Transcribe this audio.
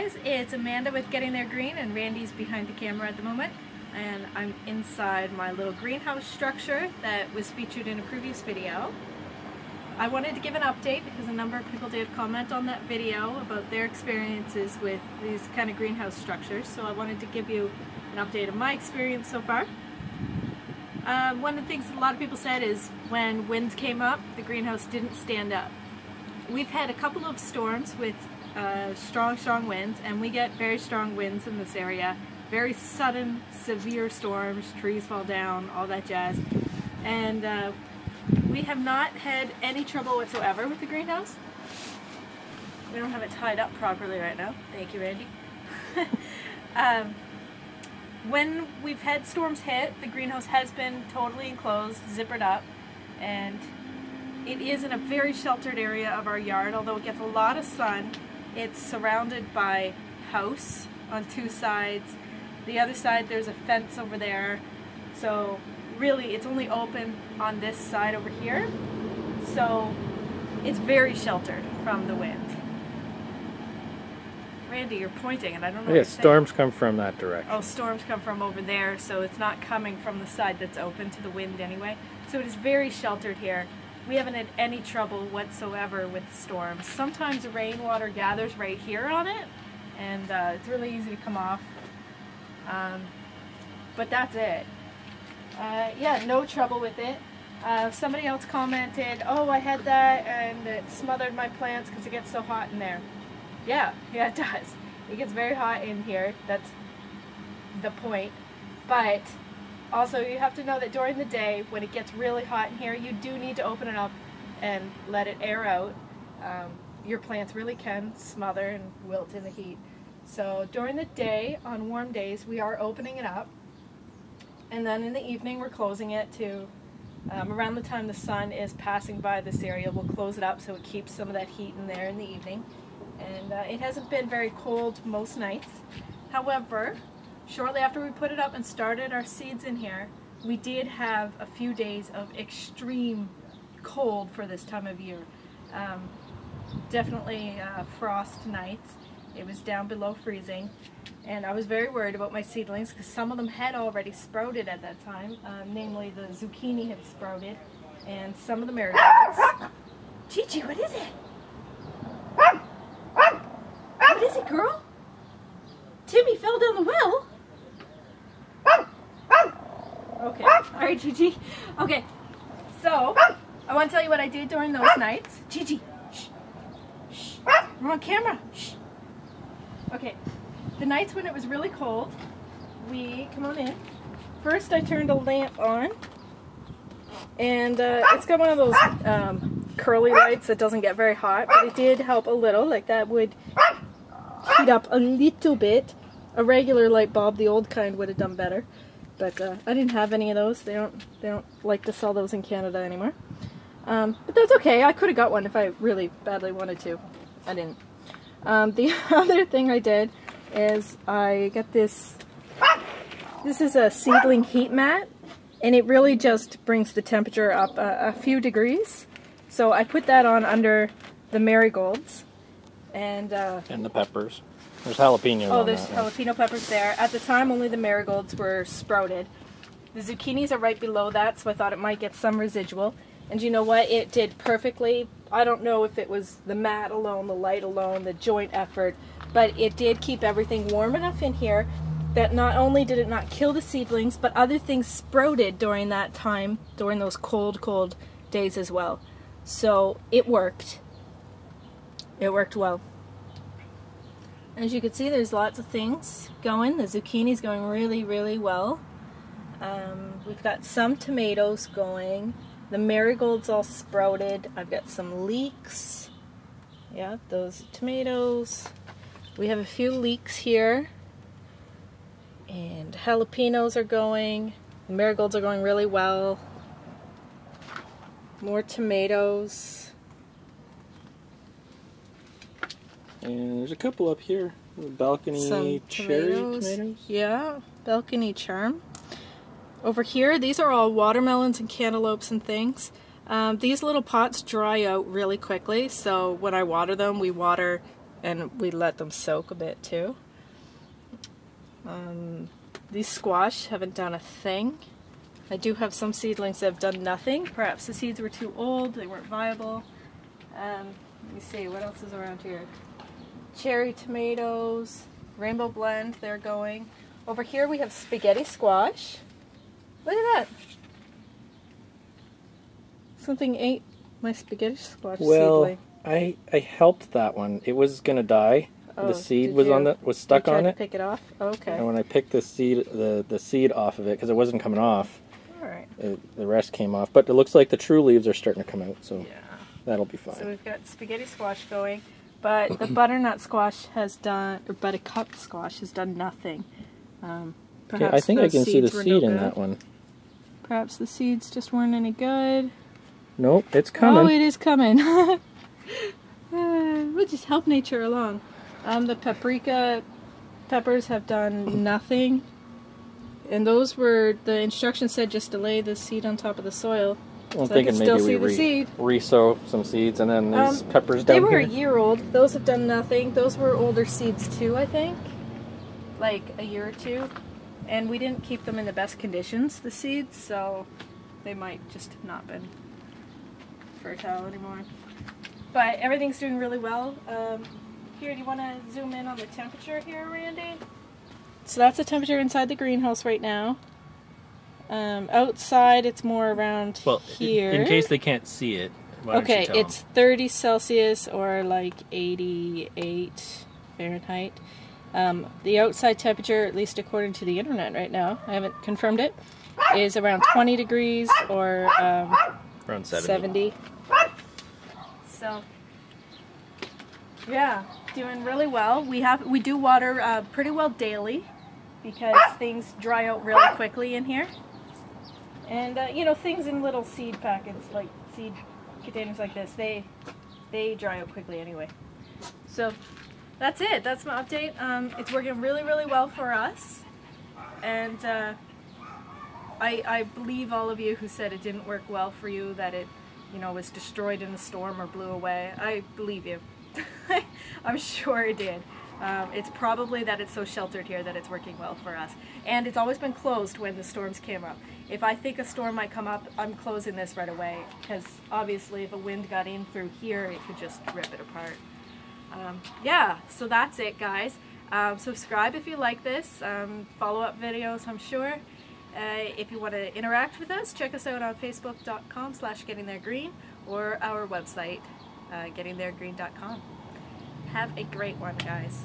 guys, it's Amanda with Getting There Green, and Randy's behind the camera at the moment, and I'm inside my little greenhouse structure that was featured in a previous video. I wanted to give an update because a number of people did comment on that video about their experiences with these kind of greenhouse structures, so I wanted to give you an update of my experience so far. One of the things that a lot of people said is when winds came up, the greenhouse didn't stand up. We've had a couple of storms with strong winds, and we get very strong winds in this area. Very sudden, severe storms, trees fall down, all that jazz. And we have not had any trouble whatsoever with the greenhouse. We don't have it tied up properly right now. Thank you, Randy. When we've had storms hit, the greenhouse has been totally enclosed, zippered up, and it is in a very sheltered area of our yard. Although it gets a lot of sun, it's surrounded by house on two sides. The other side, there's a fence over there. So really, it's only open on this side over here. So it's very sheltered from the wind. Randy, you're pointing, and I don't know what you're saying. Storms come from that direction. Oh, storms come from over there, so it's not coming from the side that's open to the wind anyway. So it is very sheltered here. We haven't had any trouble whatsoever with storms. Sometimes rainwater gathers right here on it, and it's really easy to come off. But that's it. Yeah, no trouble with it. Somebody else commented, oh, I had that and it smothered my plants because it gets so hot in there. Yeah, it does. It gets very hot in here. That's the point. But also, you have to know that during the day, when it gets really hot in here, you do need to open it up and let it air out. Your plants really can smother and wilt in the heat. So during the day, on warm days, we are opening it up. And then in the evening, we're closing it to, around the time the sun is passing by this area, we'll close it up so it keeps some of that heat in there in the evening. And it hasn't been very cold most nights. However, shortly after we put it up and started our seeds in here, we did have a few days of extreme cold for this time of year. Definitely frost nights. It was down below freezing, and I was very worried about my seedlings because some of them had already sprouted at that time. Namely, the zucchini had sprouted, and some of the marigolds. Gigi, what is it? What is it, girl? Timmy fell down the well. Okay, alright, Gigi. Okay, so I want to tell you what I did during those nights. Gigi, shh, shh, we're on camera, shh. Okay, the nights when it was really cold, come on in. First I turned a lamp on, and it's got one of those curly lights that doesn't get very hot, but it did help a little. Like, that would heat up a little bit. A regular light bulb, the old kind, would have done better, but I didn't have any of those. They don't like to sell those in Canada anymore. But that's okay. I could have got one if I really badly wanted to. I didn't. The other thing I did is I got this. This is a seedling heat mat, and it really just brings the temperature up a few degrees. So I put that on under the marigolds, and the peppers. There's jalapenos. Oh, there's jalapeno peppers there. At the time, only the marigolds were sprouted. The zucchinis are right below that, so I thought it might get some residual. And you know what? It did perfectly. I don't know if it was the mat alone, the light alone, the joint effort, but it did keep everything warm enough in here that not only did it not kill the seedlings, but other things sprouted during that time, during those cold days as well. So it worked. It worked well. As you can see, there's lots of things going. The zucchini's going really, really well. We've got some tomatoes going. The marigolds all sprouted. I've got some leeks. Yeah, those tomatoes. We have a few leeks here. And jalapenos are going. The marigolds are going really well. More tomatoes. And there's a couple up here. Balcony cherry tomatoes. Yeah, balcony charm. Over here, these are all watermelons and cantaloupes and things. These little pots dry out really quickly, so when I water them, we water and we let them soak a bit too. These squash haven't done a thing. I do have some seedlings that have done nothing. Perhaps the seeds were too old, they weren't viable. Let me see, what else is around here? Cherry tomatoes, rainbow blend, they're going. Over here we have spaghetti squash. Look at that. Something ate my spaghetti squash seedling. I helped that one. It was gonna die. Oh, the seed was stuck on it. To pick it off. Okay. And when I picked the seed off of it, because it wasn't coming off, all right. The rest came off. But it looks like the true leaves are starting to come out, so yeah, that'll be fine. So we've got spaghetti squash going, but the butternut squash has done, or buttercup squash has done nothing. Okay, I think I can see the seed in that one. Perhaps the seeds just weren't any good. Nope, it's coming. Oh, it is coming. We'll just help nature along. The paprika peppers have done nothing. And those were, the instructions said just to lay the seed on top of the soil. I'm thinking maybe we re-sow some seeds and then these peppers down here. They were a year old. Those have done nothing. Those were older seeds too, I think. Like a year or two. And we didn't keep them in the best conditions, the seeds, so they might just have not been fertile anymore. But everything's doing really well. Here, do you want to zoom in on the temperature here, Randy? So that's the temperature inside the greenhouse right now. Outside, it's more around here. In case they can't see it, why don't you tell it's 30 Celsius or like 88 Fahrenheit. The outside temperature, at least according to the internet right now, I haven't confirmed it, is around 20 degrees or around 70. So, yeah, doing really well. We do water pretty well daily because things dry out really quickly in here. And you know, things in little seed packets, like seed containers like this, they dry out quickly anyway. So that's it. That's my update. It's working really, really well for us. And I believe all of you who said it didn't work well for you, that it, you know, was destroyed in the storm or blew away. I believe you. I'm sure it did. It's probably that it's so sheltered here that it's working well for us. And it's always been closed when the storms came up. If I think a storm might come up, I'm closing this right away, because obviously if a wind got in through here, it could just rip it apart. Yeah, so that's it, guys. Subscribe if you like this. Follow-up videos, I'm sure. If you want to interact with us, check us out on facebook.com/gettingtheregreen or our website, gettingtheregreen.com. Have a great one, guys.